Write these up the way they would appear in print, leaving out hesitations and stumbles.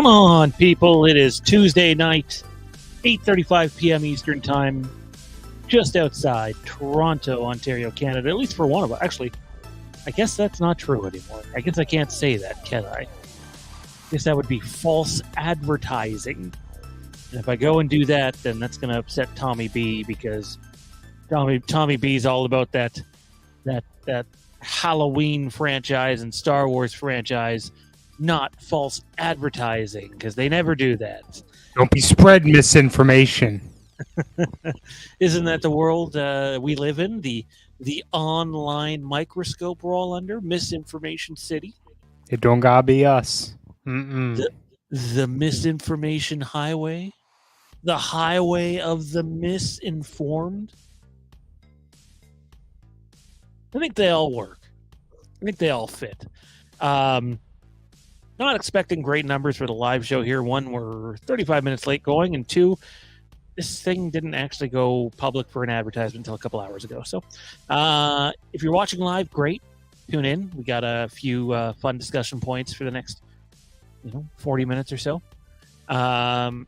going on, people? It is Tuesday night, 8:35 p.m. Eastern Time, just outside Toronto, Ontario, Canada, at least for one of us. Actually, I guess that's not true anymore. I guess I can't say that, can I? I guess that would be false advertising. And if I go and do that, then that's going to upset Tommy B, because Tommy B is all about that Halloween franchise and Star Wars franchise, not false advertising, because they never do that. Don't be spreading misinformation. Isn't that the world we live in? The online microscope we're all under? Misinformation city? It don't gotta be us. The misinformation highway? The highway of the misinformed? I think they all work. I think they all fit. Not expecting great numbers for the live show here. One, we're 35 minutes late going, and two, this thing didn't actually go public for an advertisement until a couple hours ago. So if you're watching live, great. Tune in. We got a few fun discussion points for the next 40 minutes or so. And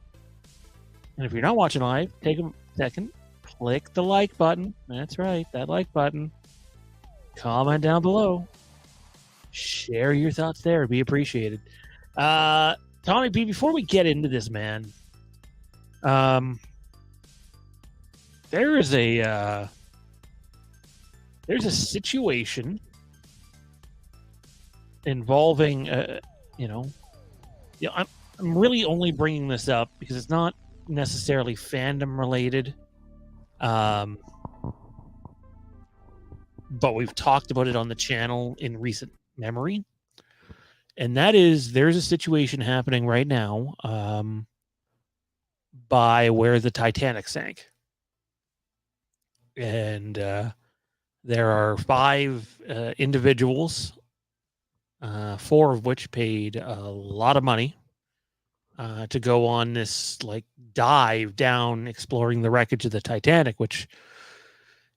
if you're not watching live, take a second, click the like button. That's right, that like button. Comment down below. Share your thoughts there. It'd be appreciated. Tommy B, before we get into this, man, there's a situation involving, I'm really only bringing this up because it's not necessarily fandom related. But we've talked about it on the channel in recent memory. And that is, there's a situation happening right now by where the Titanic sank. And there are 5 individuals, 4 of which paid a lot of money to go on this dive down exploring the wreckage of the Titanic, which,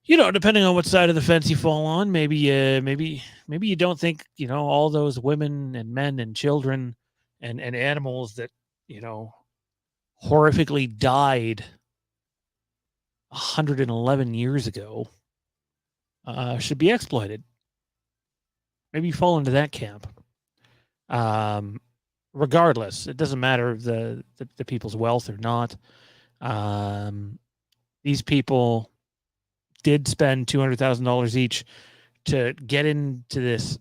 depending on what side of the fence you fall on, maybe you don't think, all those women and men and children and animals that, horrifically died 111 years ago should be exploited. Maybe you fall into that camp. Regardless, it doesn't matter the people's wealth or not. These people did spend $200,000 each to get into this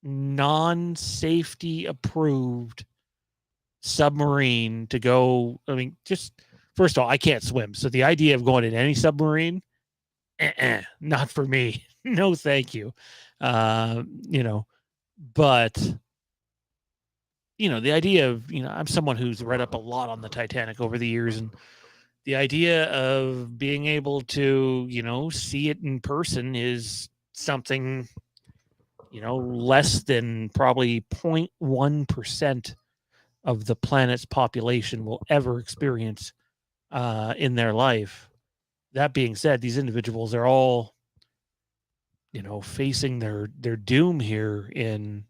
non-safety approved submarine to go. I mean, just first of all, I can't swim, so the idea of going in any submarine, not for me. No, thank you. But the idea of, I'm someone who's read up a lot on the Titanic over the years, and the idea of being able to, see it in person is something, less than probably 0.1% of the planet's population will ever experience in their life. That being said, these individuals are all, facing their doom here in,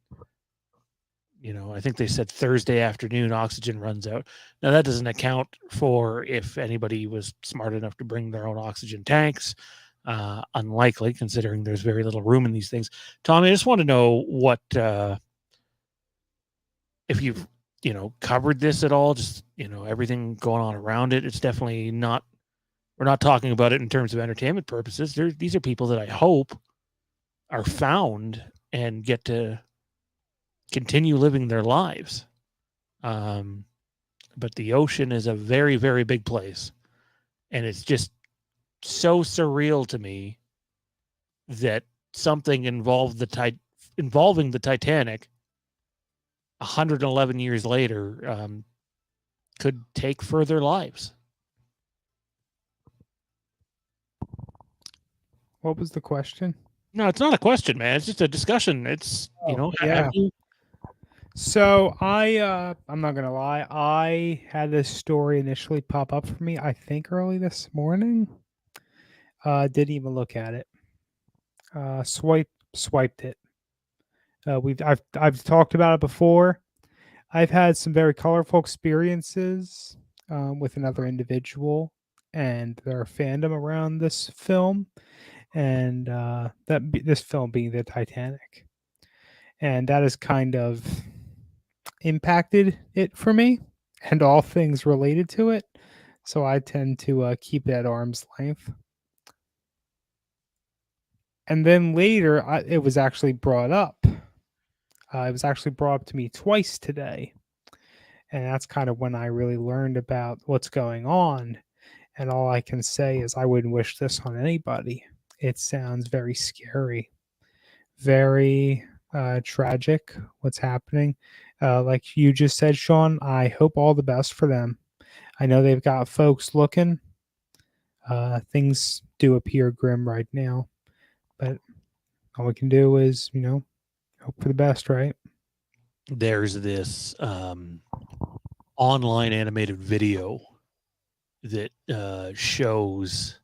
I think they said Thursday afternoon oxygen runs out. Now, that doesn't account for if anybody was smart enough to bring their own oxygen tanks. Unlikely, considering there's very little room in these things. Tommy, I just want to know what, if you've, covered this at all, just, everything going on around it. It's definitely not, we're not talking about it in terms of entertainment purposes. These are people that I hope are found and get to continue living their lives. But the ocean is a very, very big place. And it's just so surreal to me that something involving the Titanic 111 years later could take further lives. What was the question? No, it's not a question, man. It's just a discussion. It's, yeah. So I'm not gonna lie, I had this story initially pop up for me, I think early this morning. Didn't even look at it. Swiped it. I've talked about it before. I've had some very colorful experiences with another individual and their fandom around this film, and this film being the Titanic, and that has kind of impacted it for me and all things related to it. So I tend to keep it at arm's length. And then later, it was actually brought up. It was actually brought up to me twice today. And that's kind of when I really learned about what's going on. And all I can say is I wouldn't wish this on anybody. It sounds very scary, very tragic what's happening. Like you just said, Sean, I hope all the best for them. I know they've got folks looking. Things do appear grim right now, but all we can do is, hope for the best, right? There's this online animated video that shows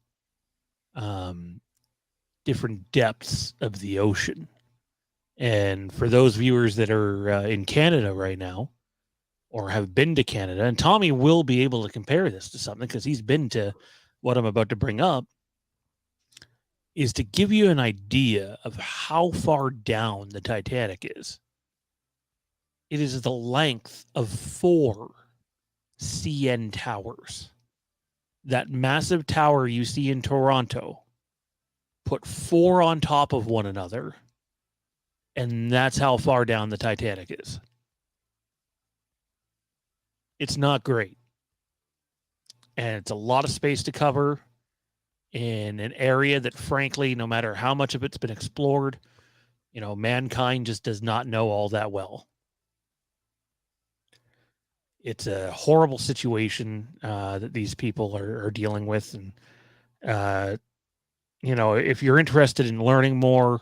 different depths of the ocean. And for those viewers that are in Canada right now or have been to Canada, and Tommy will be able to compare this to something because he's been to what I'm about to bring up, is to give you an idea of how far down the Titanic is. It is the length of 4 CN towers. That massive tower you see in Toronto, put 4 on top of one another, and that's how far down the Titanic is. It's not great. And it's a lot of space to cover in an area that, frankly, no matter how much of it's been explored, mankind just does not know all that well. It's a horrible situation that these people are dealing with. And, if you're interested in learning more,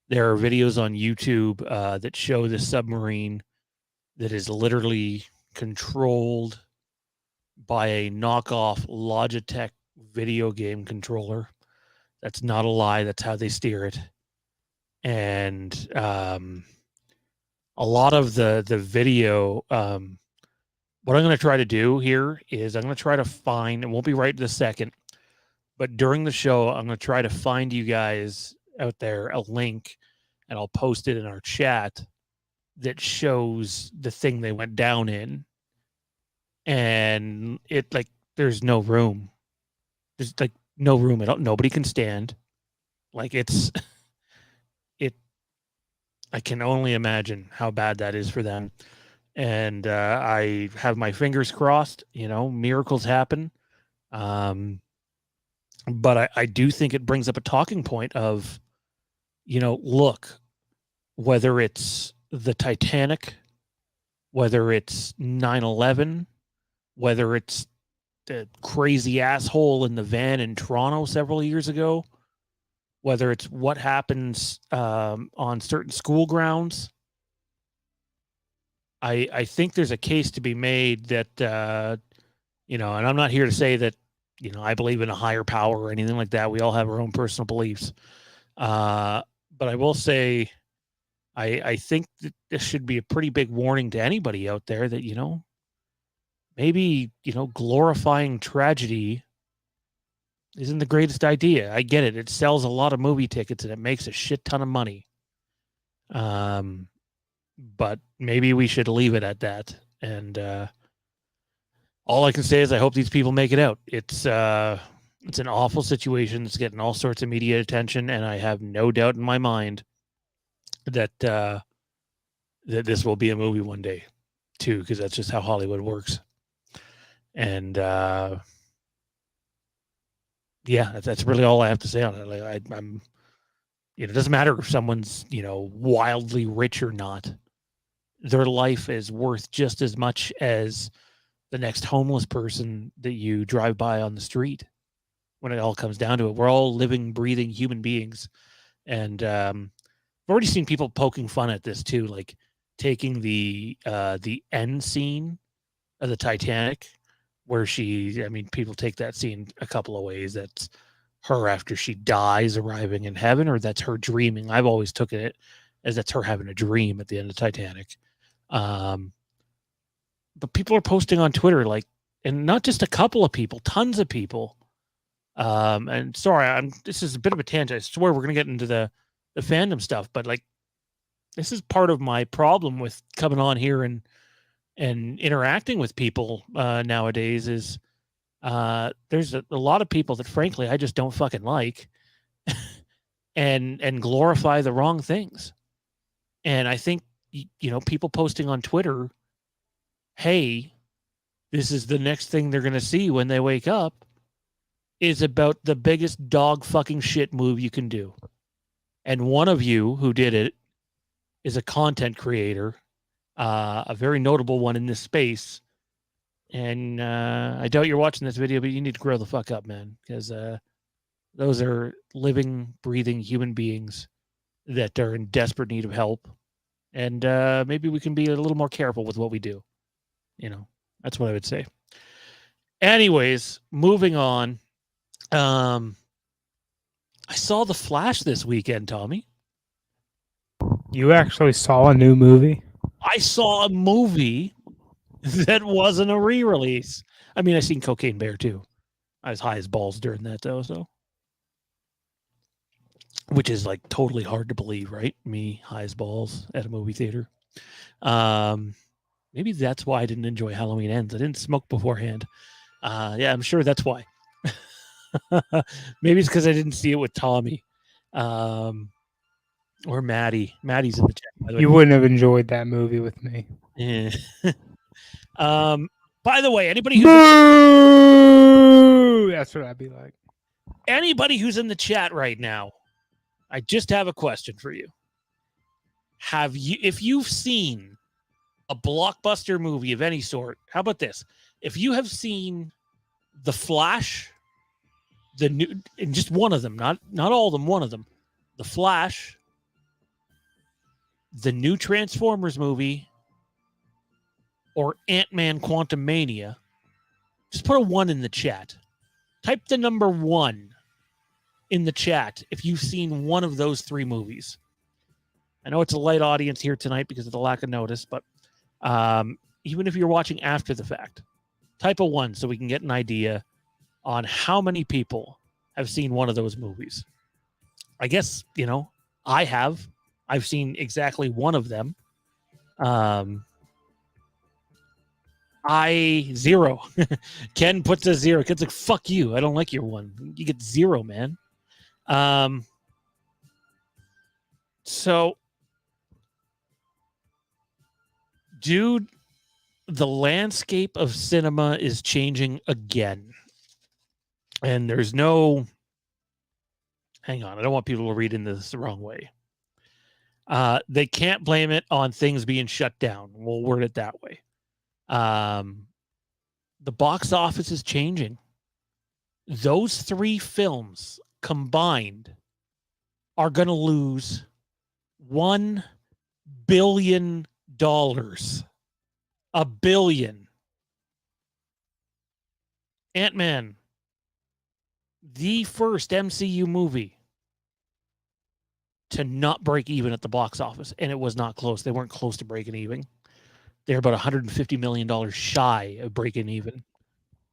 there are videos on YouTube that show this submarine that is literally controlled by a knockoff Logitech video game controller. That's not a lie. That's how they steer it. And a lot of the video, what I'm going to try to do here is I'm going to try to find, it won't be right this second, but during the show, I'm going to try to find you guys out there a link, and I'll post it in our chat that shows the thing they went down in. And there's no room. There's no room at all. Nobody can stand. I can only imagine how bad that is for them. And I have my fingers crossed, miracles happen. But I do think it brings up a talking point of, look, whether it's the Titanic, whether it's 9/11, whether it's the crazy asshole in the van in Toronto several years ago, whether it's what happens on certain school grounds, I think there's a case to be made that, and I'm not here to say that, I believe in a higher power or anything like that. We all have our own personal beliefs. But I will say, I think that this should be a pretty big warning to anybody out there that, maybe, glorifying tragedy isn't the greatest idea. I get it. It sells a lot of movie tickets and it makes a shit ton of money. But maybe we should leave it at that. And all I can say is I hope these people make it out. It's an awful situation. It's getting all sorts of media attention, and I have no doubt in my mind that that this will be a movie one day, too, because that's just how Hollywood works. And that's really all I have to say on it. I'm it doesn't matter if someone's wildly rich or not. Their life is worth just as much as the next homeless person that you drive by on the street. When it all comes down to it, we're all living, breathing human beings. And I've already seen people poking fun at this too, like taking the end scene of the Titanic, where people take that scene a couple of ways. That's her after she dies arriving in heaven, or that's her dreaming. I've always took it as that's her having a dream at the end of Titanic. but people are posting on Twitter, like, and not just a couple of people, tons of people. And sorry, this is a bit of a tangent. I swear we're gonna get into the fandom stuff, but like, this is part of my problem with coming on here and interacting with people nowadays. Is there's a lot of people that, frankly, I just don't fucking like, and glorify the wrong things. And I think, people posting on Twitter, hey, this is the next thing they're going to see when they wake up, is about the biggest dog fucking shit move you can do. And one of you who did it is a content creator, a very notable one in this space. And I doubt you're watching this video, but you need to grow the fuck up, man, because those are living, breathing human beings that are in desperate need of help. And maybe we can be a little more careful with what we do. That's what I would say. Anyways, moving on. I saw The Flash this weekend, Tommy. You actually saw a new movie? I saw a movie that wasn't a re-release. I mean, I seen Cocaine Bear too. I was high as balls during that though, so which is like totally hard to believe, right? Me high as balls at a movie theater. Maybe that's why I didn't enjoy Halloween Ends. I didn't smoke beforehand. Yeah, I'm sure that's why. Maybe it's because I didn't see it with Tommy. Or Maddie. Maddie's in the chat, by the way. You wouldn't have enjoyed that movie with me. Yeah. By the way, That's what I'd be like. Anybody who's in the chat right now, I just have a question for you. If you've seen a blockbuster movie of any sort, how about this? If you have seen The Flash, the new, and just one of them, not all of them, one of them, The Flash, the new Transformers movie, or Antman Quantumania, just put a 1 in the chat. Type the number 1 in the chat if you've seen one of those 3 movies. I know it's a light audience here tonight because of the lack of notice, but even if you're watching after the fact, type a 1 so we can get an idea on how many people have seen one of those movies. I guess, I have. I've seen exactly one of them. I 0. Ken puts a 0. Ken's like, fuck you. I don't like your 1. You get 0, man. So, dude, the landscape of cinema is changing again. And there's no... Hang on. I don't want people to read into this the wrong way. They can't blame it on things being shut down. We'll word it that way. The box office is changing. Those 3 films combined are going to lose $1 billion. $1 billion. Ant-Man, the first MCU movie to not break even at the box office, and it was not close. They weren't close to breaking even. They're about $150 million shy of breaking even.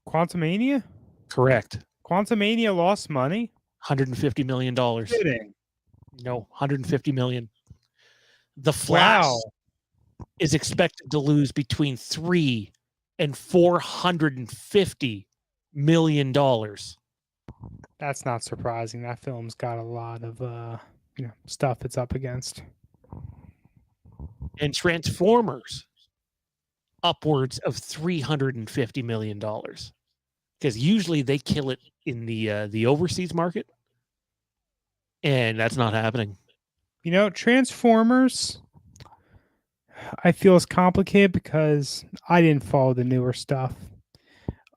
Quantumania? Correct. Quantumania lost money? $150 million. Kidding. No, $150 million. The Flash is expected to lose between $300 and $450 million. That's not surprising. That film's got a lot of stuff it's up against. And Transformers, upwards of $350 million. Because usually they kill it in the overseas market. And that's not happening. Transformers, I feel is complicated because I didn't follow the newer stuff.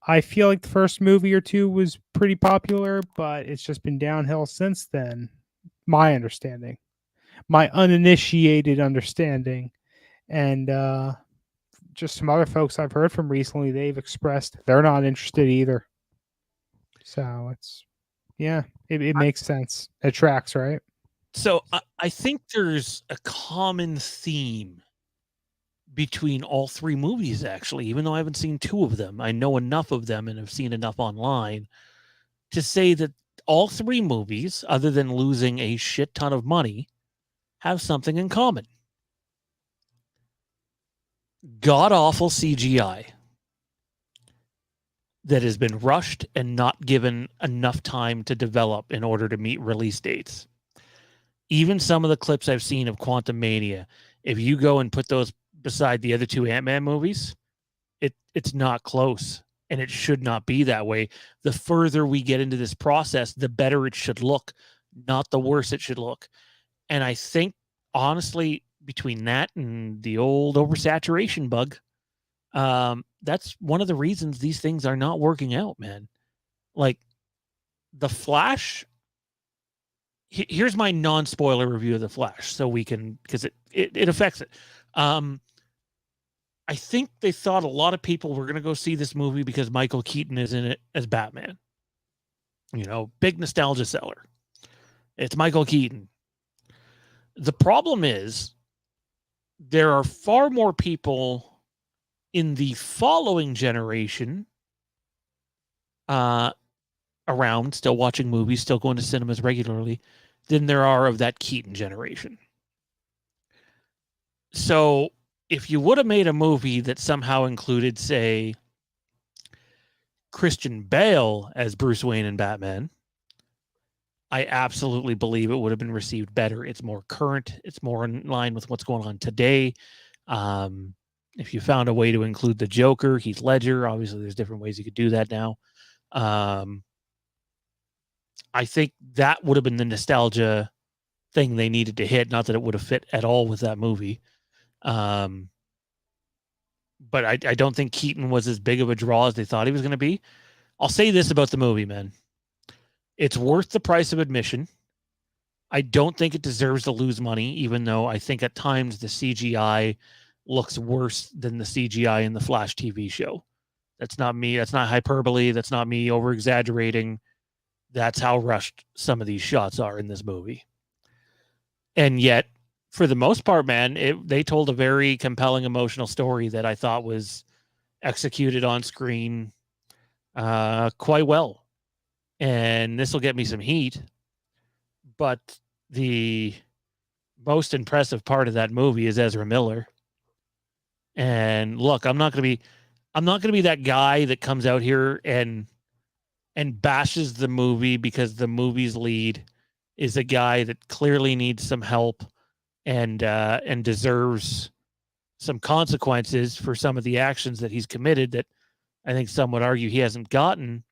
I feel like the first movie or 2 was pretty popular, but it's just been downhill since then. My understanding. My uninitiated understanding. And just some other folks I've heard from recently, they've expressed they're not interested either. So it makes sense. It tracks, right? So I think there's a common theme between all three movies, actually, even though I haven't seen two of them. I know enough of them and have seen enough online to say that all three movies, other than losing a shit ton of money, have something in common. God-awful CGI that has been rushed and not given enough time to develop in order to meet release dates. Even some of the clips I've seen of Quantumania, if you go and put those beside the other two Antman movies, it's not close, and it should not be that way. The further we get into this process, the better it should look, not the worse it should look. And I think, honestly, between that and the old oversaturation bug, that's one of the reasons these things are not working out, man. Like, The Flash, here's my non-spoiler review of The Flash, so we can, because it affects it. I think they thought a lot of people were going to go see this movie because Michael Keaton is in it as Batman. You know, big nostalgia seller. It's Michael Keaton. The problem is there are far more people in the following generation around, still watching movies, still going to cinemas regularly, than there are of that Keaton generation. So if you would have made a movie that somehow included, say, Christian Bale as Bruce Wayne and Batman, I absolutely believe it would have been received better. It's more current. It's more in line with what's going on today. If you found a way to include the Joker, Heath Ledger, obviously there's different ways you could do that now. I think that would have been the nostalgia thing they needed to hit. Not that it would have fit at all with that movie. But I don't think Keaton was as big of a draw as they thought he was going to be. I'll say this about the movie, man. It's worth the price of admission. I don't think it deserves to lose money, even though I think at times the CGI looks worse than the CGI in the Flash TV show. That's not me. That's not hyperbole. That's not me over-exaggerating. That's how rushed some of these shots are in this movie. And yet, for the most part, man, they told a very compelling, emotional story that I thought was executed on screen quite well. And this will get me some heat. But the most impressive part of that movie is Ezra Miller. And look, I'm not going to be that guy that comes out here and bashes the movie because the movie's lead is a guy that clearly needs some help and deserves some consequences for some of the actions that he's committed that I think some would argue he hasn't gotten.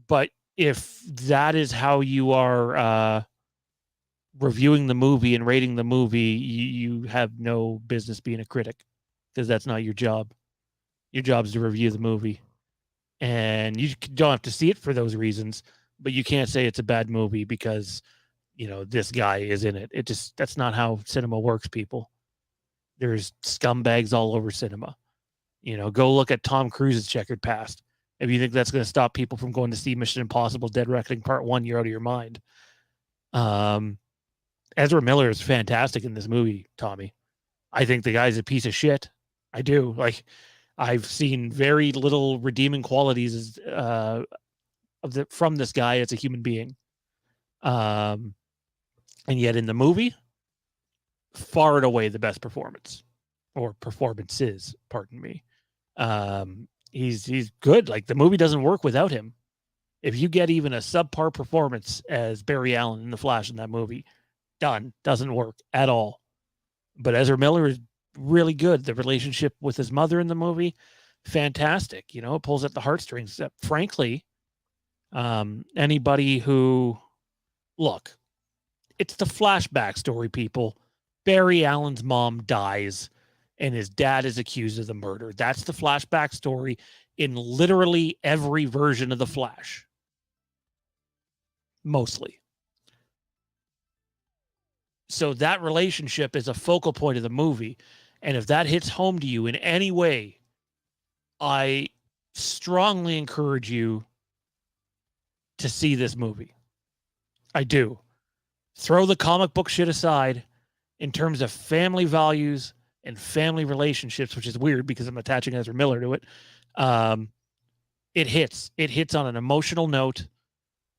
But if that is how you are reviewing the movie and rating the movie, you have no business being a critic, because that's not your job. Your job is to review the movie. And you don't have to see it for those reasons, but you can't say it's a bad movie because, you know, this guy is in it. That's not how cinema works, people. There's scumbags all over cinema. You know, go look at Tom Cruise's checkered past. If you think that's going to stop people from going to see Mission Impossible Dead Reckoning Part 1, you're out of your mind. Ezra Miller is fantastic in this movie, Tommy. I think the guy's a piece of shit. I do. Like, I've seen very little redeeming qualities from this guy as a human being. And yet in the movie, far and away the best performance, or performances, pardon me. He's good. Like, the movie doesn't work without him. If you get even a subpar performance as Barry Allen in The Flash in that movie, done. Doesn't work at all. But Ezra Miller is really good. The relationship with his mother in the movie, fantastic. You know, it pulls at the heartstrings. Frankly, anybody who, look, it's the flashback story, people. Barry Allen's mom dies and his dad is accused of the murder. That's the flashback story in literally every version of The Flash. Mostly. So that relationship is a focal point of the movie. And if that hits home to you in any way, I strongly encourage you to see this movie. I do. Throw the comic book shit aside in terms of family values and family relationships, which is weird because I'm attaching Ezra Miller to it. It hits on an emotional note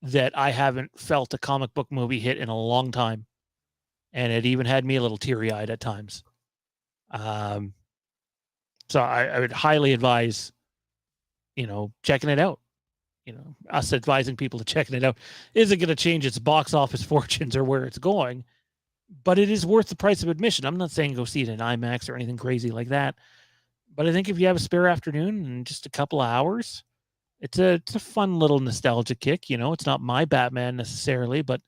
that I haven't felt a comic book movie hit in a long time. And it even had me a little teary-eyed at times. So I would highly advise, checking it out. Us advising people to checking it out isn't going to change its box office fortunes or where it's going, but it is worth the price of admission. I'm not saying go see it in IMAX or anything crazy like that, but I think if you have a spare afternoon and just a couple of hours, it's a fun little nostalgia kick. It's not my Batman necessarily, but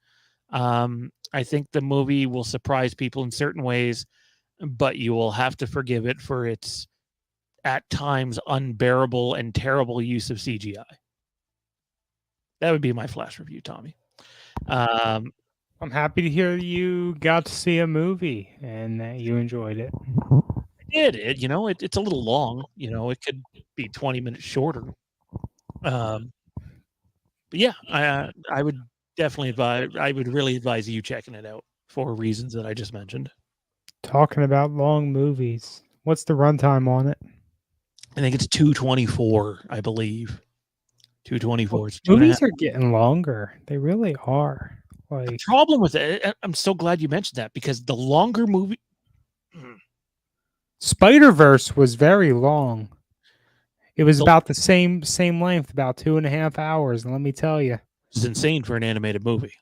I think the movie will surprise people in certain ways, but you will have to forgive it for its at times unbearable and terrible use of CGI. That would be my flash review, Tommy. I'm happy to hear you got to see a movie and that you enjoyed it. I did. It's a little long. It could be 20 minutes shorter. But yeah, I would definitely advise. I would really advise you checking it out for reasons that I just mentioned. Talking about long movies, what's the runtime on it? I think it's 224. I believe 224. It's Movies are getting longer. They really are. The problem with it, I'm so glad you mentioned that, because the longer movie, Spider-Verse was very long. It was about the same length, about 2.5 hours, and let me tell you, it's insane for an animated movie.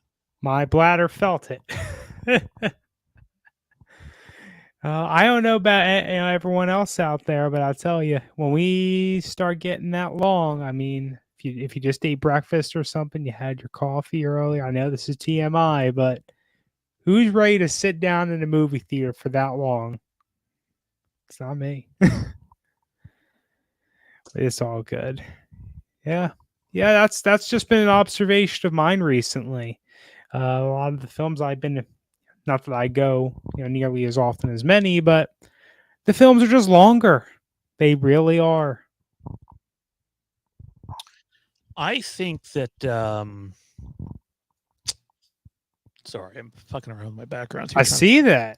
My bladder felt it. I don't know about everyone else out there, but I'll tell you, when we start getting that long, I mean, if you just ate breakfast or something, you had your coffee earlier. I know this is TMI, but who's ready to sit down in a movie theater for that long? It's not me. It's all good. Yeah. That's just been an observation of mine recently. A lot of the films I've been, not that I go nearly as often as many, but the films are just longer. They really are. I think that sorry, I'm fucking around with my background. I see that.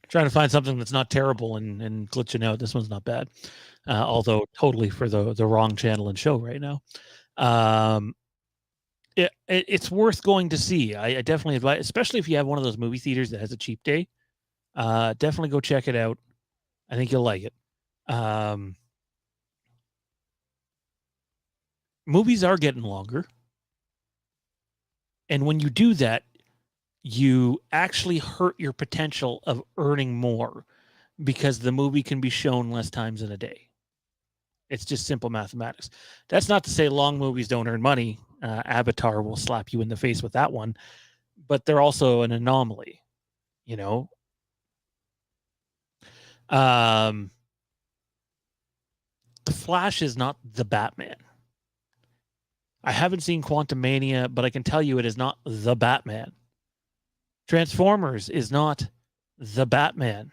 Trying to find something that's not terrible and glitching out. This one's not bad, although totally for the wrong channel and show right now. It's worth going to see. I definitely advise, especially if you have one of those movie theaters that has a cheap day. Definitely go check it out. I think you'll like it. Movies are getting longer, and when you do that, you actually hurt your potential of earning more, because the movie can be shown less times in a day. It's just simple mathematics. That's not to say long movies don't earn money. Avatar will slap you in the face with that one, but they're also an anomaly, The Flash is not the Batman. I haven't seen Quantumania, but I can tell you it is not the Batman. Transformers is not the Batman.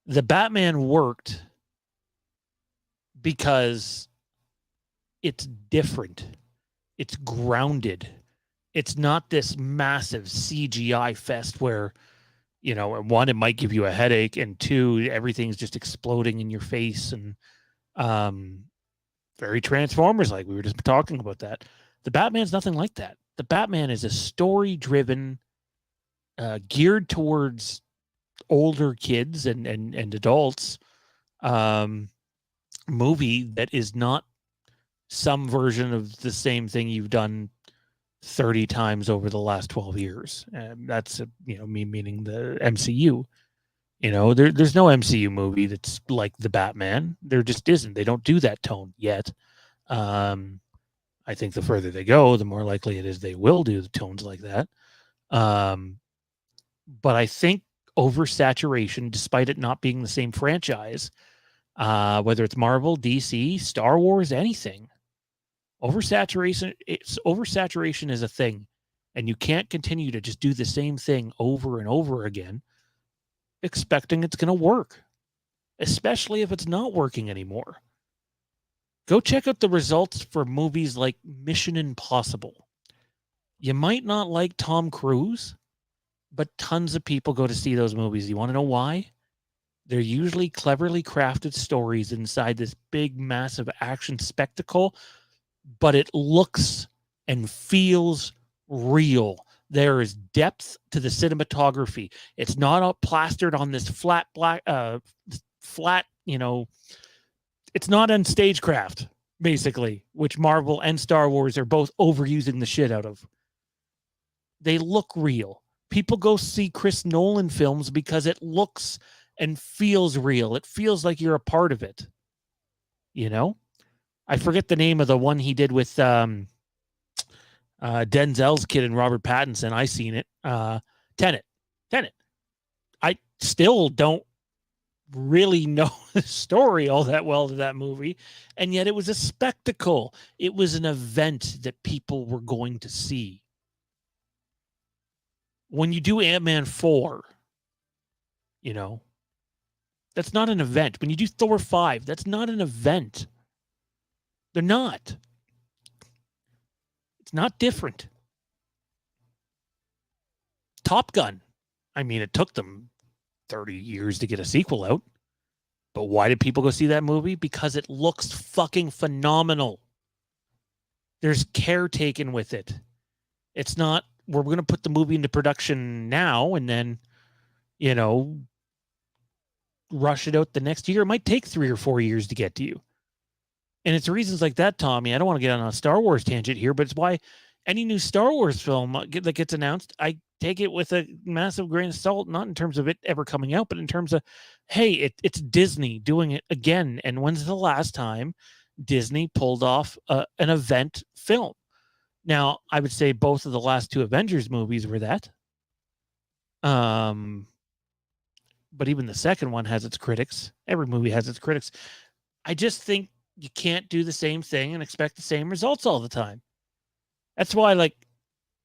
The Batman worked because it's different. It's grounded. It's not this massive CGI fest where, one, it might give you a headache, and two, everything's just exploding in your face, and very Transformers, like we were just talking about that. The Batman's nothing like that. The Batman is a story-driven, geared towards older kids and adults movie that is not some version of the same thing you've done 30 times over the last 12 years. And that's, me meaning the MCU. There's no MCU movie that's like the Batman. There just isn't. They don't do that tone yet. I think the further they go, the more likely it is they will do the tones like that. But I think oversaturation, despite it not being the same franchise, whether it's Marvel, DC, Star Wars, anything, oversaturation is a thing, and you can't continue to just do the same thing over and over again expecting it's going to work, especially if it's not working anymore. Go check out the results for movies like Mission Impossible. You might not like Tom Cruise, but tons of people go to see those movies. You want to know why? They're usually cleverly crafted stories inside this big, massive action spectacle, but it looks and feels real. There is depth to the cinematography. It's not all plastered on this flat flat, it's not on stagecraft, basically, which Marvel and Star Wars are both overusing the shit out of. They look real. People go see Chris Nolan films because it looks and feels real. It feels like you're a part of it. I forget the name of the one he did with Denzel's kid and Robert Pattinson. I seen it. Tenet. I still don't really know the story all that well to that movie, and yet it was a spectacle. It was an event that people were going to see. When you do Ant-Man 4, that's not an event. When you do Thor 5, that's not an event. They're not. It's not different. Top Gun. I mean, it took them 30 years to get a sequel out. But why did people go see that movie? Because it looks fucking phenomenal. There's care taken with it. It's not, we're going to put the movie into production now and then, rush it out the next year. It might take 3 or 4 years to get to you. And it's reasons like that, Tommy. I don't want to get on a Star Wars tangent here, but it's why any new Star Wars film that gets announced, I take it with a massive grain of salt, not in terms of it ever coming out, but in terms of, hey, it's Disney doing it again. And when's the last time Disney pulled off an event film? Now, I would say both of the last 2 Avengers movies were that. But even the second one has its critics. Every movie has its critics. I just think you can't do the same thing and expect the same results all the time. That's why,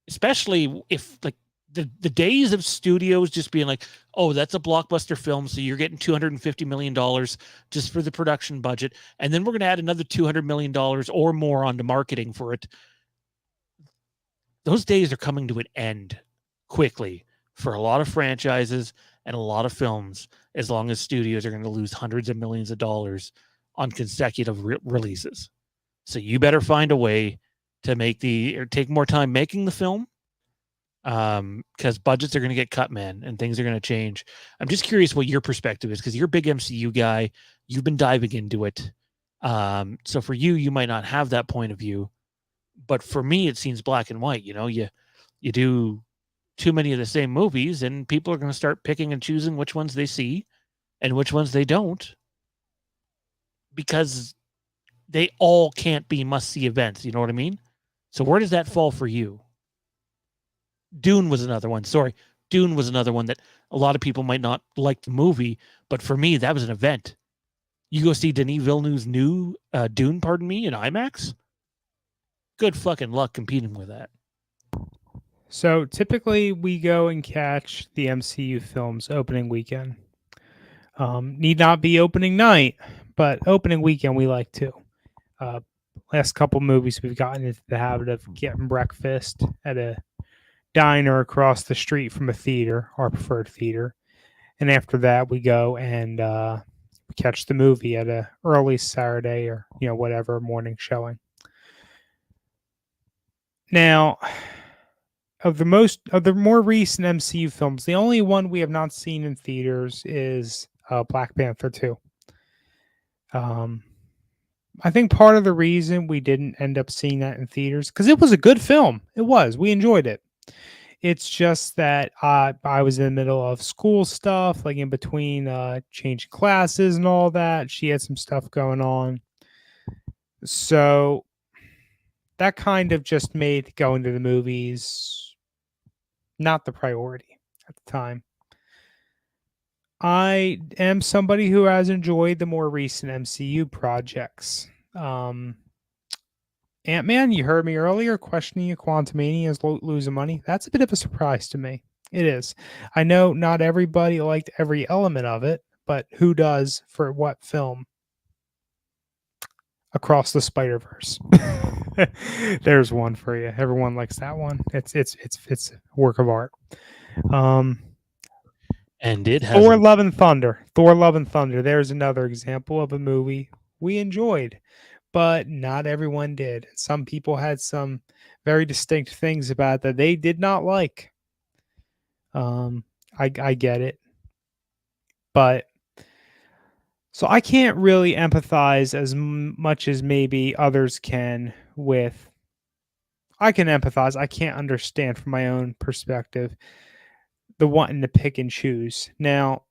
especially if the days of studios just being like, oh, that's a blockbuster film, so you're getting $250 million just for the production budget, and then we're going to add another $200 million or more onto marketing for it. Those days are coming to an end quickly for a lot of franchises and a lot of films, as long as studios are going to lose hundreds of millions of dollars on consecutive releases. So you better find a way to take more time making the film, because budgets are going to get cut, man, and things are going to change. I'm just curious what your perspective is, because you're a big MCU guy. You've been diving into it. So for you might not have that point of view, but for me, it seems black and white. You do too many of the same movies, and people are going to start picking and choosing which ones they see and which ones they don't, because they all can't be must-see events. You know what I mean? So where does that fall for you? Dune was another one. Dune was another one that a lot of people might not like the movie, but for me, that was an event. You go see Denis Villeneuve's new Dune, in IMAX? Good fucking luck competing with that. So typically we go and catch the MCU films opening weekend. Need not be opening night, but opening weekend we like to. Last couple movies we've gotten into the habit of getting breakfast at a diner across the street from a theater, our preferred theater. And after that we go and catch the movie at a early Saturday or whatever morning showing. Now, of the more recent MCU films, the only one we have not seen in theaters is Black Panther 2. I think part of the reason we didn't end up seeing that in theaters, because it was a good film. It was. We enjoyed it. It's just that I was in the middle of school stuff, like in between changing classes and all that. She had some stuff going on. So that kind of just made going to the movies not the priority at the time. I am somebody who has enjoyed the more recent MCU projects. Ant-Man, you heard me earlier questioning Quantumania is losing money. That's a bit of a surprise to me. It is. I know not everybody liked every element of it, but who does for what film? Across the Spider-Verse. There's one for you. Everyone likes that one. It's a work of art. And it has Thor: Love and Thunder. Thor: Love and Thunder. There's another example of a movie we enjoyed, but not everyone did. Some people had some very distinct things about it that they did not like. Um, I get it, but so I can't really empathize as much as maybe others can with. I can empathize. I can't understand from my own perspective the wanting to pick and choose. Now,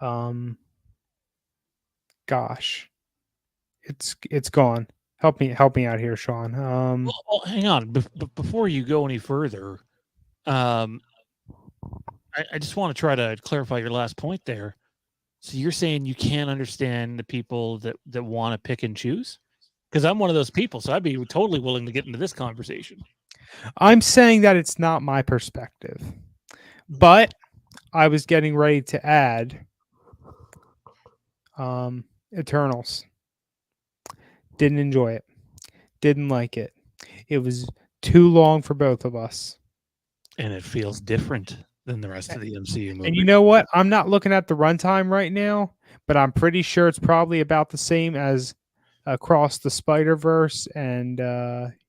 um, gosh, it's gone. Help me out here, Sean. well, hang on. Before you go any further, um, I just want to try to clarify your last point there. So you're saying you can't understand the people that want to pick and choose? Because I'm one of those people, so I'd be totally willing to get into this conversation. I'm saying that it's not my perspective, but I was getting ready to add Eternals. Didn't enjoy it. Didn't like it. It was too long for both of us. And it feels different than the rest of the MCU movie. And you know what? I'm not looking at the runtime right now, but I'm pretty sure it's probably about the same as Across the Spider-Verse and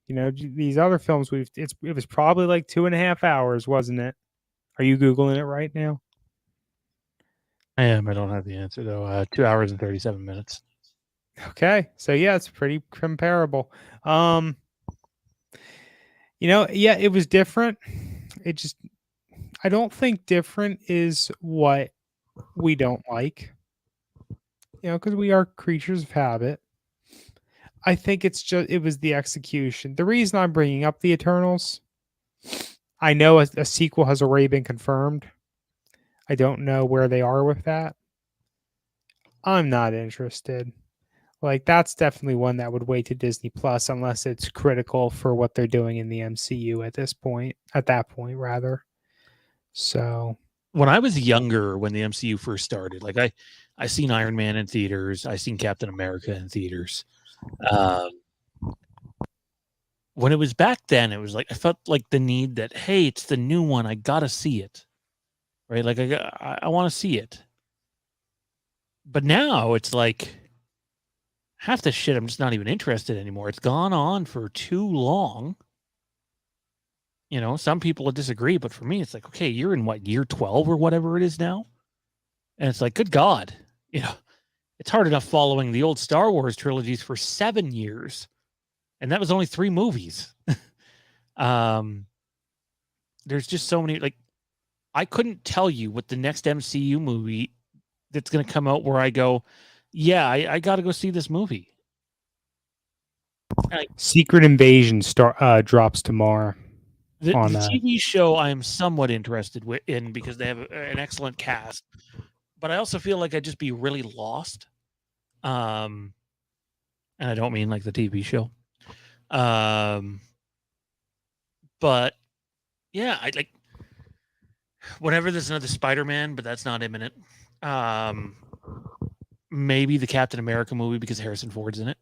these other films it was probably like 2.5 hours, wasn't it? Are you Googling it right now? I am. I don't have the answer though. 2 hours and 37 minutes. Okay. So yeah, it's pretty comparable. Yeah, it was different. It just I don't think different is what we don't like. Because we are creatures of habit. I think it was the execution. The reason I'm bringing up the Eternals, I know a sequel has already been confirmed. I don't know where they are with that. I'm not interested. Like that's definitely one that would wait to Disney Plus unless it's critical for what they're doing in the MCU at that point rather. So when I was younger, when the MCU first started, like I seen Iron Man in theaters, I seen Captain America in theaters. When it was back then, it was like I felt like the need that hey, it's the new one, I gotta see it, right? Like I want to see it. But now it's like half the shit I'm just not even interested anymore. It's gone on for too long. Some people would disagree, but for me, it's like, okay, you're in what, year 12 or whatever it is now? And it's like, good God, it's hard enough following the old Star Wars trilogies for 7 years. And that was only 3 movies. There's just so many, like, I couldn't tell you what the next MCU movie that's going to come out where I go, yeah, I got to go see this movie. Secret Invasion drops tomorrow. The TV show I am somewhat interested in because they have an excellent cast, but I also feel like I'd just be really lost. And I don't mean like the TV show. But yeah, I like whenever there's another Spider-Man, but that's not imminent. Maybe the Captain America movie because Harrison Ford's in it.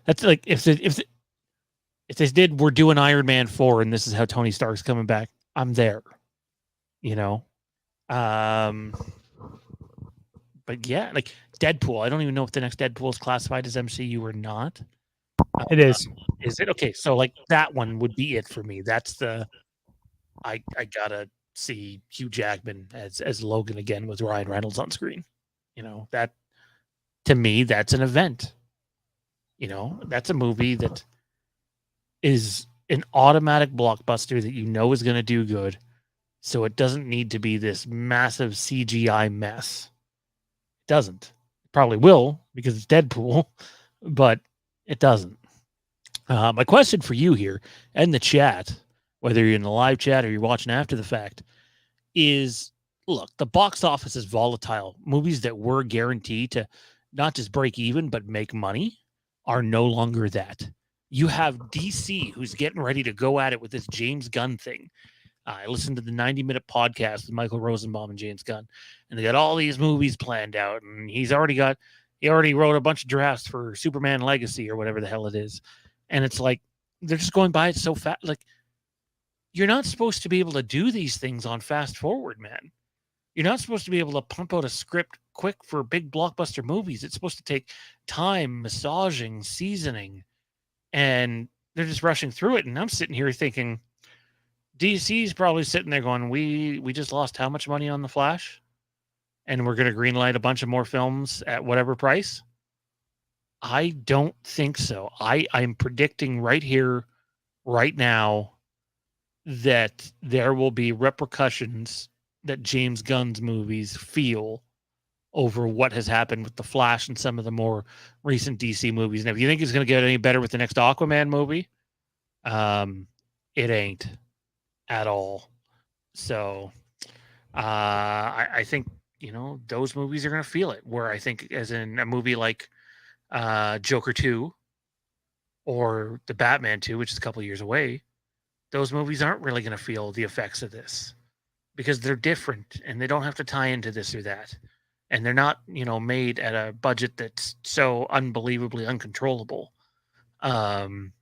That's like if they did, we're doing Iron Man 4 and this is how Tony Stark's coming back, I'm there. But yeah, like Deadpool, I don't even know if the next Deadpool is classified as MCU or not. It is. Is it? Okay, so like that one would be it for me. That's the I gotta see Hugh Jackman as Logan again with Ryan Reynolds on screen. That to me, that's an event. That's a movie that is an automatic blockbuster that is going to do good. So it doesn't need to be this massive CGI mess. It doesn't. It probably will because it's Deadpool, but it doesn't. My question for you here and the chat, whether you're in the live chat or you're watching after the fact, is look, the box office is volatile. Movies that were guaranteed to not just break even, but make money are no longer that. You have DC who's getting ready to go at it with this James Gunn thing. I listened to the 90-minute podcast with Michael Rosenbaum and James Gunn, and they got all these movies planned out, and he already wrote a bunch of drafts for Superman Legacy or whatever the hell it is. and it's like they're just going by it so fast. Like, you're not supposed to be able to do these things on fast forward, man. You're not supposed to be able to pump out a script quick for big blockbuster movies. It's supposed to take time, massaging, seasoning, and they're just rushing through it. And I'm sitting here thinking, DC's probably sitting there going, "We just lost how much money on the Flash, and we're going to greenlight a bunch of more films at whatever price." I don't think so. I'm predicting right here, right now, that there will be repercussions that James Gunn's movies feel over what has happened with the Flash and some of the more recent DC movies. And if you think it's going to get any better with the next Aquaman movie, it ain't at all. So I think, those movies are going to feel it. Where I think, as in a movie like Joker 2 or the Batman 2, which is a couple years away, those movies aren't really going to feel the effects of this because they're different and they don't have to tie into this or that. And they're not, made at a budget that's so unbelievably uncontrollable. And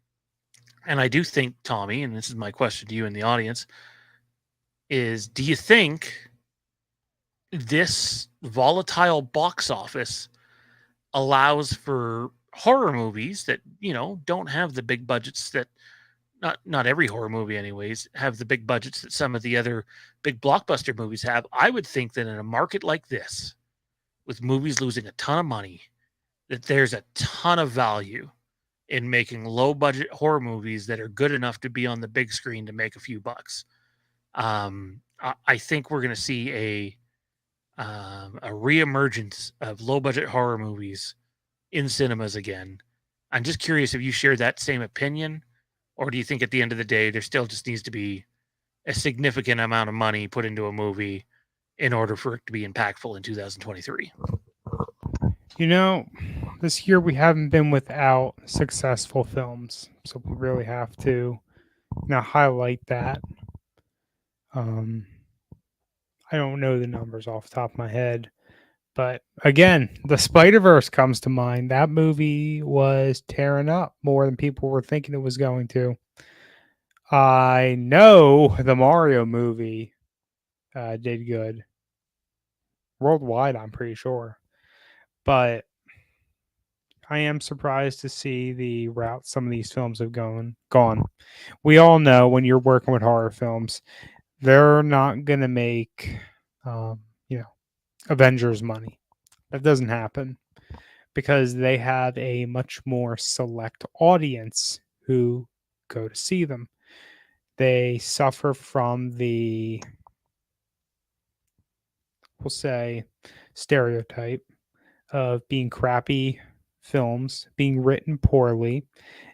I do think, Tommy, and this is my question to you in the audience, is do you think this volatile box office allows for horror movies that, don't have the big budgets that not every horror movie anyways have the big budgets that some of the other big blockbuster movies have? I would think that in a market like this, with movies losing a ton of money, that there's a ton of value in making low budget horror movies that are good enough to be on the big screen to make a few bucks. I think we're going to see a reemergence of low budget horror movies in cinemas again. I'm just curious if you share that same opinion, or do you think at the end of the day there still just needs to be a significant amount of money put into a movie in order for it to be impactful in 2023? This year we haven't been without successful films, so we really have to now highlight that. I don't know the numbers off the top of my head, but again, the Spider-Verse comes to mind. That movie was tearing up more than people were thinking it was going to. I know the Mario movie did good worldwide, I'm pretty sure, but I am surprised to see the route some of these films have gone. We all know when you're working with horror films, they're not going to make, Avengers money. That doesn't happen because they have a much more select audience who go to see them. They suffer from the, we'll say, stereotype of being crappy films, being written poorly,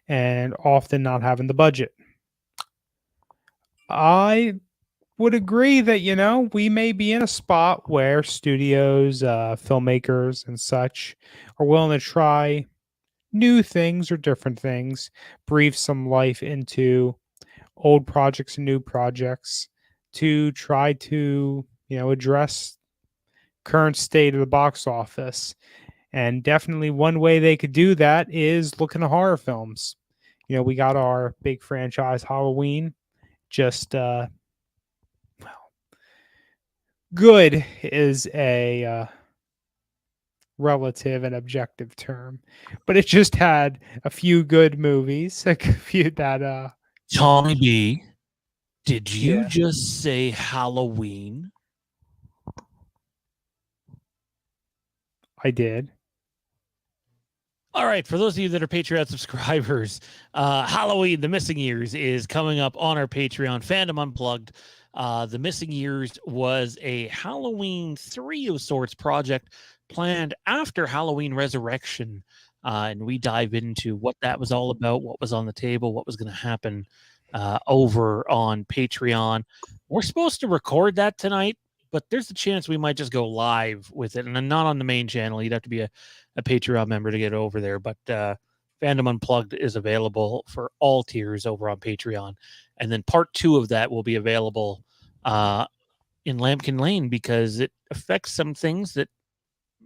and often not having the budget. I would agree that, we may be in a spot where studios, filmmakers, and such are willing to try new things or different things, breathe some life into old projects and new projects to try to, address current state of the box office. And definitely one way they could do that is looking at horror films. We got our big franchise Halloween. Just good is a relative and objective term, but it just had a few good movies, a few that Tommy B, did you Yeah. just say Halloween? I did. All right, for those of you that are Patreon subscribers, Halloween, The Missing Years, is coming up on our Patreon, Fandom Unplugged. The Missing Years was a Halloween 3 of sorts project planned after Halloween Resurrection. And we dive into what that was all about, what was on the table, what was going to happen over on Patreon. We're supposed to record that tonight, but there's a chance we might just go live with it, and then not on the main channel. You'd have to be a Patreon member to get over there. But Fandom Unplugged is available for all tiers over on Patreon. And then part 2 of that will be available in Lambkin Lane because it affects some things that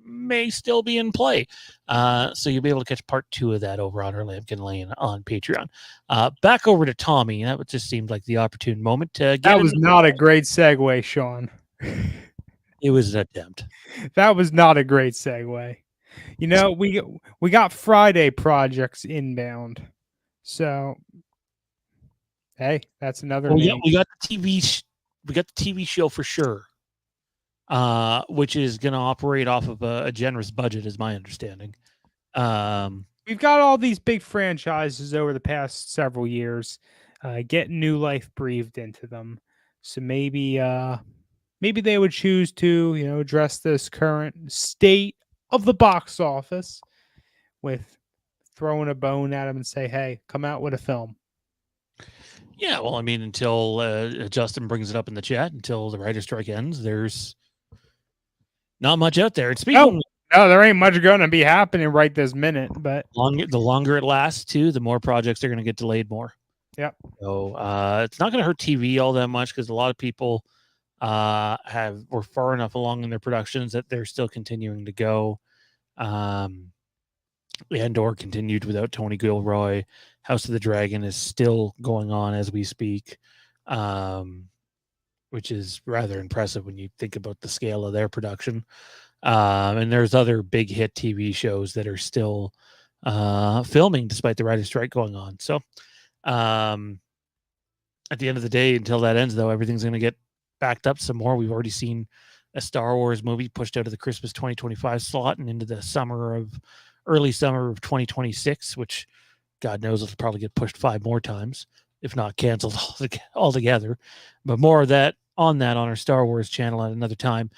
may still be in play. So you'll be able to catch part 2 of that over on our Lampkin Lane on Patreon. Back over to Tommy. That just seemed like the opportune moment to get That was not a great segue, Sean. It was an attempt. That was not a great segue. You know, we got Friday projects inbound. So hey, that's another name. We got the TV show for sure. Which is going to operate off of a generous budget, is my understanding. We've got all these big franchises over the past several years, getting new life breathed into them. So maybe they would choose to, address this current state of the box office with throwing a bone at them and say, "Hey, come out with a film." Yeah, well, I mean, until Justin brings it up in the chat, until the writer's strike ends, there's not much out there. And speaking, no, there ain't much going to be happening right this minute. But the longer it lasts, too, the more projects are going to get delayed more. Yep. So it's not going to hurt TV all that much because a lot of people were far enough along in their productions that they're still continuing to go. Andor continued without Tony Gilroy. House of the Dragon is still going on as we speak, which is rather impressive when you think about the scale of their production. And there's other big hit TV shows that are still filming despite the writer's strike going on. So at the end of the day, until that ends, though, everything's going to get backed up some more. We've already seen a Star Wars movie pushed out of the Christmas 2025 slot and into the early summer of 2026, which God knows it'll probably get pushed 5 more times, if not canceled altogether. But more of that on our Star Wars channel at another time.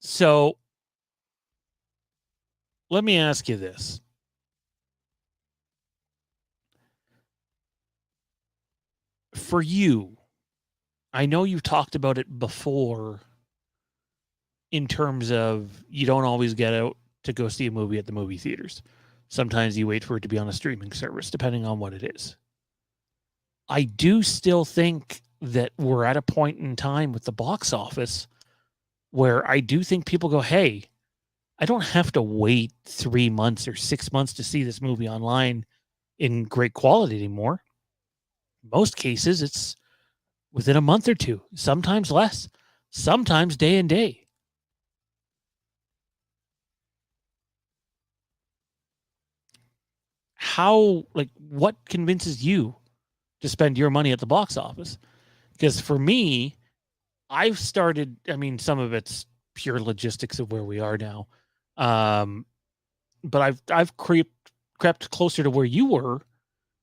So let me ask you this. For you, I know you've talked about it before in terms of you don't always get out to go see a movie at the movie theaters. Sometimes you wait for it to be on a streaming service, depending on what it is. I do still think that we're at a point in time with the box office where I do think people go, hey, I don't have to wait 3 months or 6 months to see this movie online in great quality anymore. Most cases, it's within a month or two, sometimes less, sometimes day and day. What convinces you to spend your money at the box office? Because for me, I've started, some of it's pure logistics of where we are now. But I've crept closer to where you were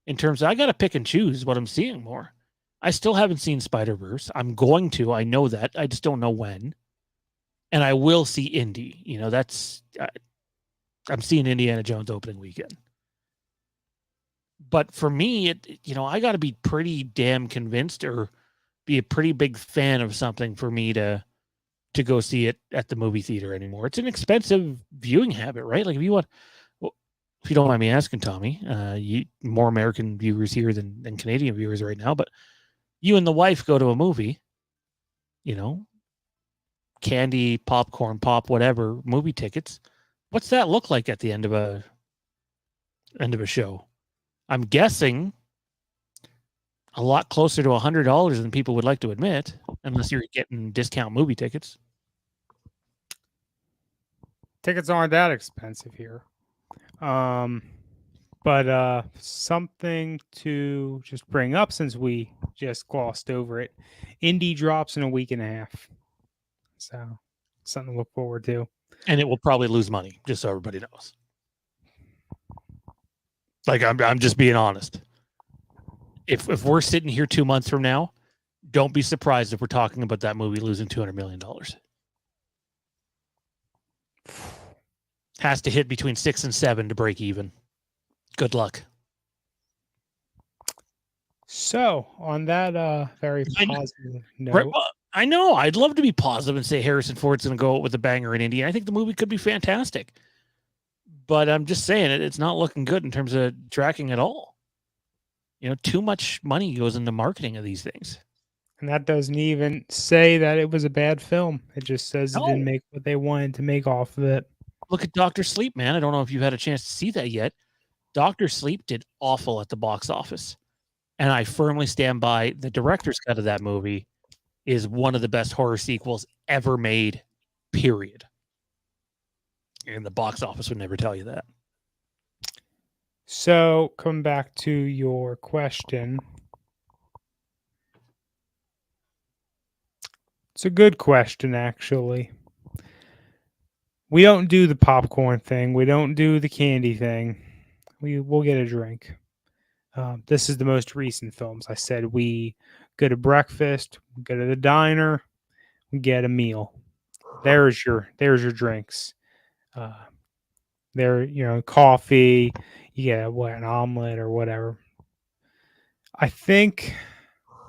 in terms of I got to pick and choose what I'm seeing more. I still haven't seen Spider-Verse. I'm going to. I know that. I just don't know when. And I will see Indy. I'm seeing Indiana Jones opening weekend. But for me, I got to be pretty damn convinced or be a pretty big fan of something for me to go see it at the movie theater anymore. It's an expensive viewing habit, right? Like if you don't mind me asking, Tommy, more American viewers here than Canadian viewers right now, but you and the wife go to a movie, candy, popcorn, pop, whatever, movie tickets. What's that look like at the end of a show? I'm guessing a lot closer to $100 than people would like to admit, unless you're getting discount movie tickets. Tickets aren't that expensive here. But something to just bring up since we just glossed over it. Indy drops in a week and a half. So something to look forward to. And it will probably lose money, just so everybody knows. Like I'm just being honest. If we're sitting here 2 months from now, don't be surprised if we're talking about that movie losing $200 million. Has to hit between 6 and 7 to break even. Good luck. So, on that very positive note. Right, well, I know. I'd love to be positive and say Harrison Ford's going to go out with a banger in Indy. I think the movie could be fantastic. But I'm just saying it's not looking good in terms of tracking at all. Too much money goes into marketing of these things. And that doesn't even say that it was a bad film. It just says it didn't No. make what they wanted to make off of it. Look at Doctor Sleep, man. I don't know if you've had a chance to see that yet. Doctor Sleep did awful at the box office. And I firmly stand by the director's cut of that movie is one of the best horror sequels ever made, period. And the box office would never tell you that. So, come back to your question. It's a good question, actually. We don't do the popcorn thing. We don't do the candy thing. We'll get a drink. This is the most recent films. I said we go to breakfast, we go to the diner, we get a meal. There's your drinks. Coffee. You get an omelet or whatever. I think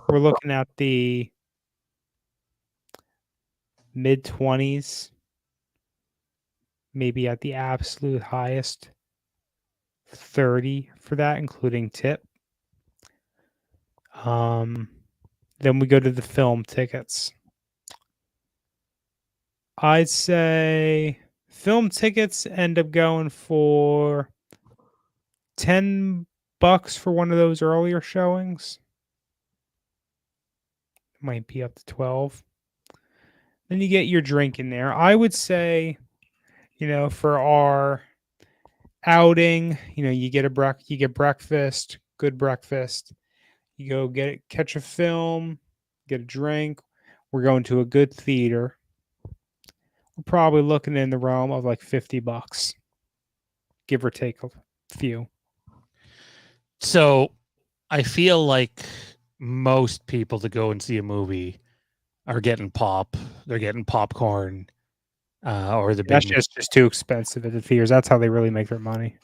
we're looking at the mid-20s, maybe at the absolute highest, 30 for that, including tip. Then we go to the film tickets. I'd say film tickets end up going for $10 for one of those earlier showings. Might be up to 12. Then you get your drink in there. I would say, for our outing, you get breakfast, good breakfast. You go catch a film, get a drink. We're going to a good theater. We're probably looking in the realm of like $50, give or take a few. So I feel like most people that go and see a movie are getting pop. They're getting popcorn, or the big. That's just too expensive at the theaters. That's how they really make their money.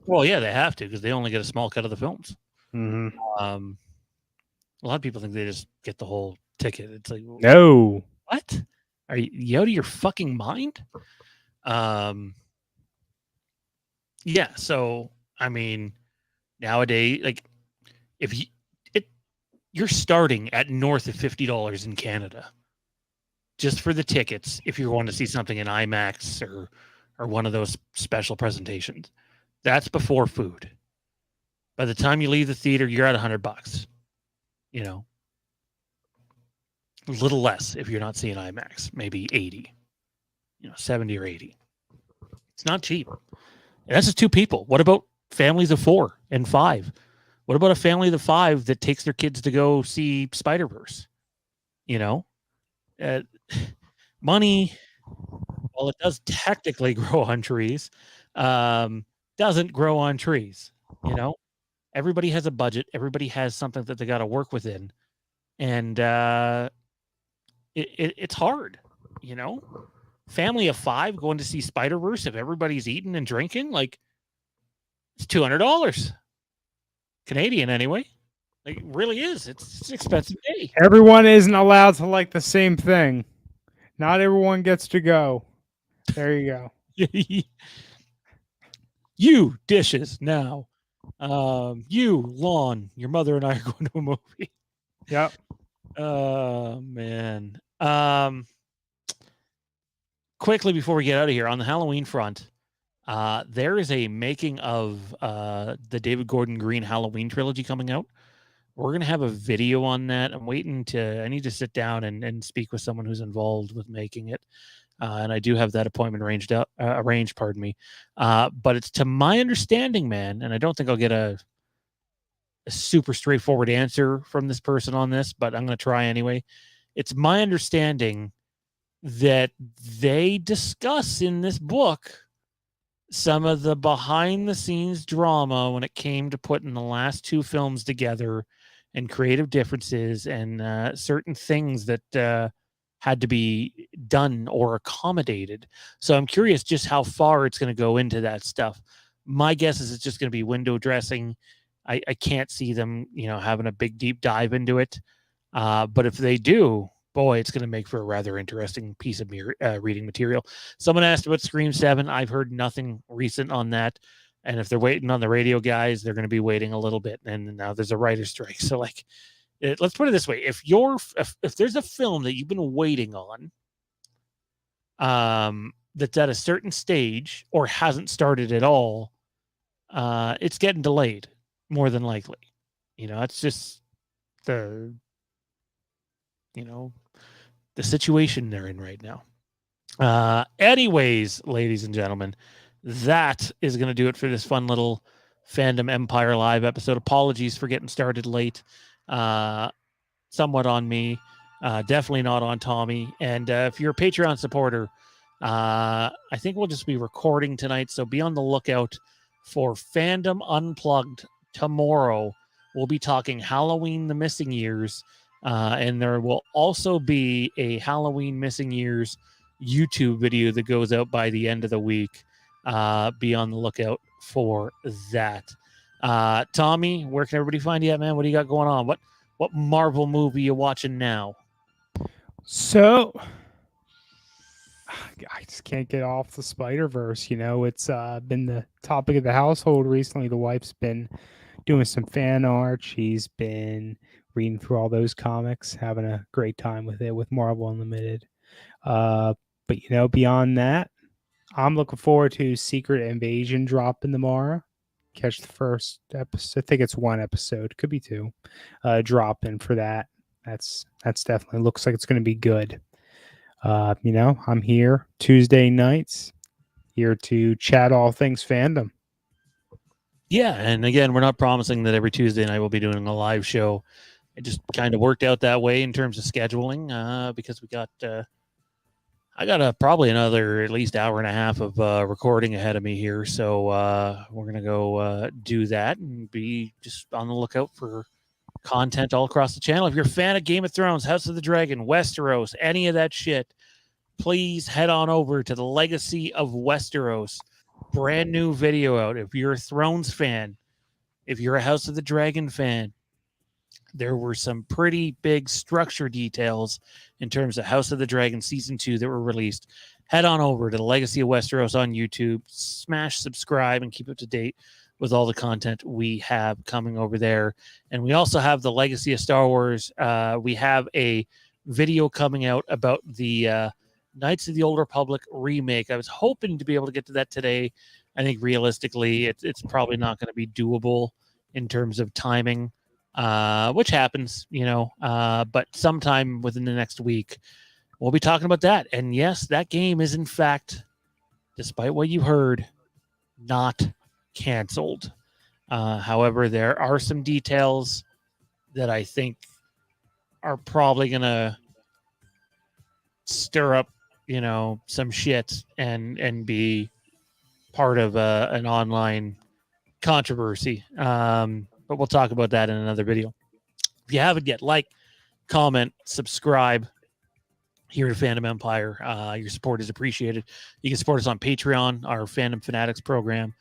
Well, yeah, they have to because they only get a small cut of the films. Mm-hmm. A lot of people think they just get the whole ticket. It's like, no, what? Are you out of your fucking mind? Yeah. So I mean, nowadays, like, if you're starting at north of $50 in Canada just for the tickets if you want to see something in IMAX or one of those special presentations. That's before food. By the time you leave the theater, you're at $100. A little less if you're not seeing IMAX, maybe 80, 70 or 80. It's not cheap. And that's just two people. What about families of 4 and 5? What about a family of 5 that takes their kids to go see Spider-Verse? Money, while it does technically grow on trees, doesn't grow on trees. Everybody has a budget. Everybody has something that they got to work within. And it's hard, Family of 5 going to see Spider-Verse if everybody's eating and drinking, like, it's $200. Canadian anyway. Like, it really is. It's an expensive day. Everyone isn't allowed to like the same thing. Not everyone gets to go. There you go. You dishes now. You lawn. Your mother and I are going to a movie. Yep. Oh man. Quickly before we get out of here, on the Halloween front, there is a making of the David Gordon Green Halloween trilogy coming out. We're going to have a video on that. I need to sit down and speak with someone who's involved with making it. And I do have that appointment arranged, pardon me. But it's to my understanding, man, and I don't think I'll get a super straightforward answer from this person on this, but I'm going to try anyway. It's my understanding that they discuss in this book some of the behind the scenes drama when it came to putting the last 2 films together and creative differences and certain things that had to be done or accommodated. So I'm curious just how far it's going to go into that stuff. My guess is it's just going to be window dressing. I can't see them, having a big deep dive into it. But if they do, boy, it's going to make for a rather interesting piece of reading material. Someone asked about Scream 7. I've heard nothing recent on that. And if they're waiting on the radio guys, they're going to be waiting a little bit. And now there's a writer's strike. So, like, let's put it this way: if there's a film that you've been waiting on, that's at a certain stage or hasn't started at all, it's getting delayed more than likely. It's just the the situation they're in right now. Anyways, ladies and gentlemen, that is going to do it for this fun little Fandom Empire Live episode. Apologies for getting started late. Somewhat on me. Definitely not on Tommy. And if you're a Patreon supporter, I think we'll just be recording tonight. So be on the lookout for Fandom Unplugged tomorrow. We'll be talking Halloween The Missing Years. And there will also be a Halloween Missing Years YouTube video that goes out by the end of the week. Be on the lookout for that. Tommy, where can everybody find you at, man? What do you got going on? What Marvel movie you watching now? So I just can't get off the Spider-Verse. It's been the topic of the household recently. The wife's been doing some fan art. She's been reading through all those comics, having a great time with it, with Marvel Unlimited. But beyond that, I'm looking forward to Secret Invasion dropping tomorrow. Catch the first episode. I think it's one episode, could be two. Dropping for that. That's definitely looks like it's going to be good. I'm here Tuesday nights, here to chat all things fandom. Yeah, and again, we're not promising that every Tuesday night we'll be doing a live show. It just kind of worked out that way in terms of scheduling, because we got I got probably another at least hour and a half of recording ahead of me here. So we're going to go do that and be just on the lookout for content all across the channel. If you're a fan of Game of Thrones, House of the Dragon, Westeros, any of that shit, please head on over to the Legacy of Westeros. Brand new video out. If you're a Thrones fan, if you're a House of the Dragon fan, there were some pretty big structure details in terms of House of the Dragon Season 2 that were released. Head on over to the Legacy of Westeros on YouTube, smash subscribe, and keep up to date with all the content we have coming over there. And we also have the Legacy of Star Wars. We have a video coming out about the Knights of the Old Republic remake. I was hoping to be able to get to that today. I think realistically, it's probably not going to be doable in terms of timing. Which happens, but sometime within the next week, we'll be talking about that. And yes, that game is in fact, despite what you heard, not canceled. However, there are some details that I think are probably going to stir up, some shit and be part of an online controversy. But we'll talk about that in another video. If you haven't yet, like, comment, subscribe here to Fandom Empire. Your support is appreciated. You can support us on Patreon, our Fandom Fanatics program.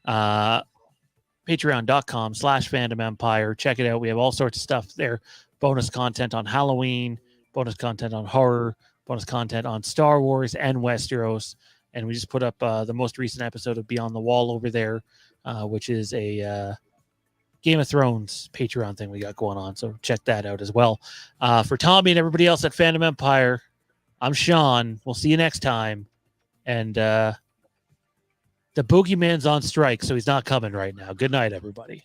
Patreon.com/Fandom Empire. Check it out. We have all sorts of stuff there. Bonus content on Halloween, bonus content on horror, bonus content on Star Wars and Westeros. And we just put up the most recent episode of Beyond the Wall over there, which is a Game of Thrones Patreon thing we got going on. So check that out as well. For Tommy and everybody else at Fandom Empire, I'm Sean. We'll see you next time. And the boogeyman's on strike, so he's not coming right now. Good night, everybody.